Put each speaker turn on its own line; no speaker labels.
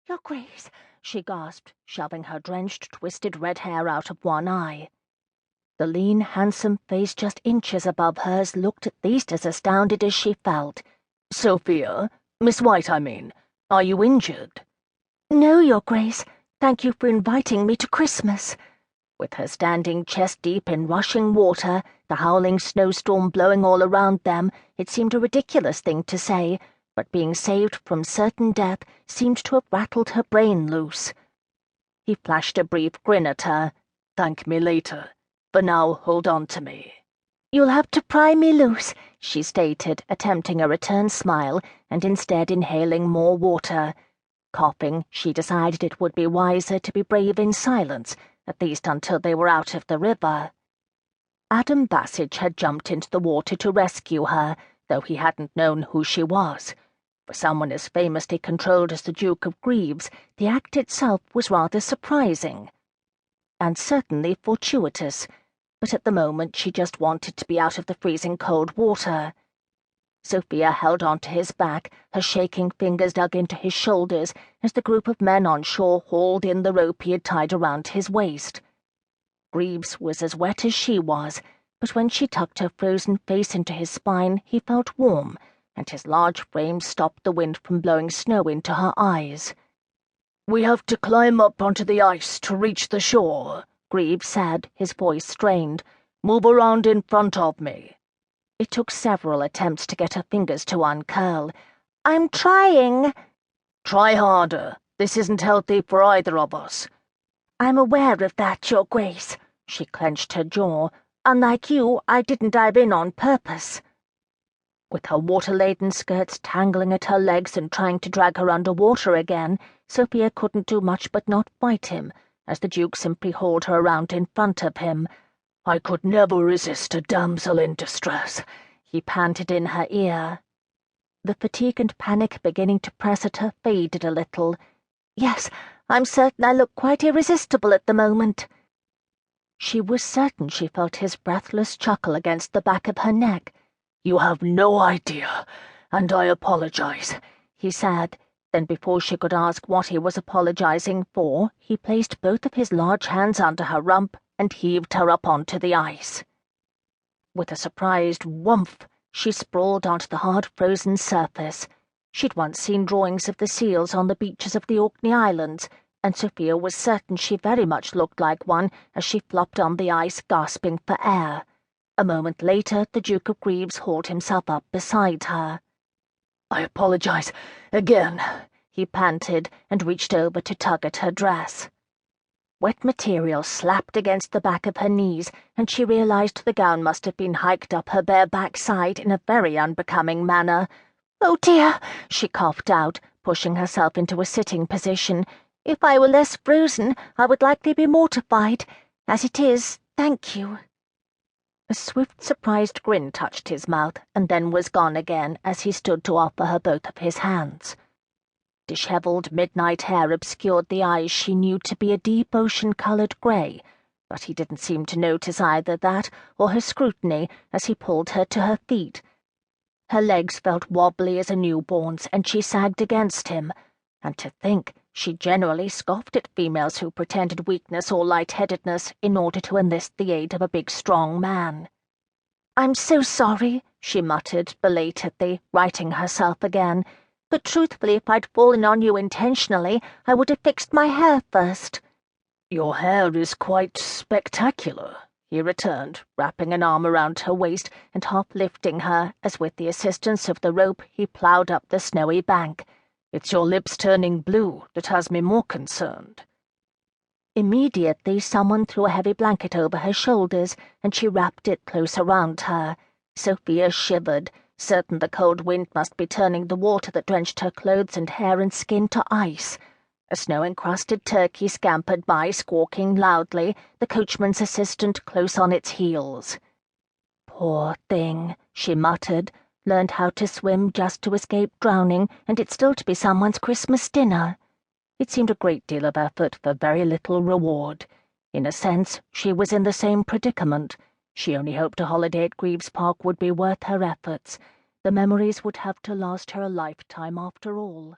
"Your Grace," she gasped, shoving her drenched, twisted red hair out of one eye. The lean, handsome face just inches above hers looked at least as astounded as she felt. "Sophia? Miss White, I mean. Are you injured?" "No, Your Grace. Thank you for inviting me to Christmas." With her standing chest-deep in rushing water, the howling snowstorm blowing all around them, it seemed a ridiculous thing to say, but being saved from certain death seemed to have rattled her brain loose. He flashed a brief grin at her. "Thank me later. For now, hold on to me." "You'll have to pry me loose," she stated, attempting a return smile, and instead inhaling more water. Coughing, she decided it would be wiser to be brave in silence, at least until they were out of the river. Adam Baswich had jumped into the water to rescue her, though he hadn't known who she was. For someone as famously controlled as the Duke of Greaves, the act itself was rather surprising. And certainly fortuitous, but at the moment she just wanted to be out of the freezing cold water. Sophia held onto his back, her shaking fingers dug into his shoulders as the group of men on shore hauled in the rope he had tied around his waist. Greaves was as wet as she was, but when she tucked her frozen face into his spine, he felt warm, and his large frame stopped the wind from blowing snow into her eyes. "We have to climb up onto the ice to reach the shore," Greaves said, his voice strained. "Move around in front of me." It took several attempts to get her fingers to uncurl. "I'm trying." "Try harder. This isn't healthy for either of us." "I'm aware of that, Your Grace." She clenched her jaw. "Unlike you, I didn't dive in on purpose." With her water-laden skirts tangling at her legs and trying to drag her under water again, Sophia couldn't do much but not fight him, as the Duke simply hauled her around in front of him. "I could never resist a damsel in distress," he panted in her ear. The fatigue and panic beginning to press at her faded a little. "Yes, I'm certain I look quite irresistible at the moment." She was certain she felt his breathless chuckle against the back of her neck. "You have no idea, and I apologize," he said. Then before she could ask what he was apologizing for, he placed both of his large hands under her rump and heaved her up onto the ice. With a surprised whumph, she sprawled onto the hard frozen surface. She'd once seen drawings of the seals on the beaches of the Orkney Islands, and Sophia was certain she very much looked like one as she flopped on the ice, gasping for air. A moment later, the Duke of Greaves hauled himself up beside her. "I apologize again," he panted, and reached over to tug at her dress. Wet material slapped against the back of her knees, and she realized the gown must have been hiked up her bare backside in a very unbecoming manner. "Oh dear," she coughed out, pushing herself into a sitting position. "If I were less frozen, I would likely be mortified. As it is, thank you." A swift, surprised grin touched his mouth, and then was gone again as he stood to offer her both of his hands. Dishevelled midnight hair obscured the eyes she knew to be a deep ocean-coloured grey, but he didn't seem to notice either that or her scrutiny as he pulled her to her feet. Her legs felt wobbly as a newborn's, and she sagged against him, and to think she generally scoffed at females who pretended weakness or light-headedness in order to enlist the aid of a big, strong man. "I'm so sorry," she muttered belatedly, righting herself again. "But truthfully, if I'd fallen on you intentionally, I would have fixed my hair first." "Your hair is quite spectacular," he returned, wrapping an arm around her waist and half lifting her as, with the assistance of the rope, he ploughed up the snowy bank. "It's your lips turning blue that has me more concerned." Immediately someone threw a heavy blanket over her shoulders, and she wrapped it close around her. Sophia shivered, certain the cold wind must be turning the water that drenched her clothes and hair and skin to ice. A snow-encrusted turkey scampered by, squawking loudly, the coachman's assistant close on its heels. "Poor thing," she muttered, "learned how to swim just to escape drowning, and it's still to be someone's Christmas dinner." It seemed a great deal of effort for very little reward. In a sense, she was in the same predicament. She only hoped a holiday at Greaves Park would be worth her efforts. The memories would have to last her a lifetime after all.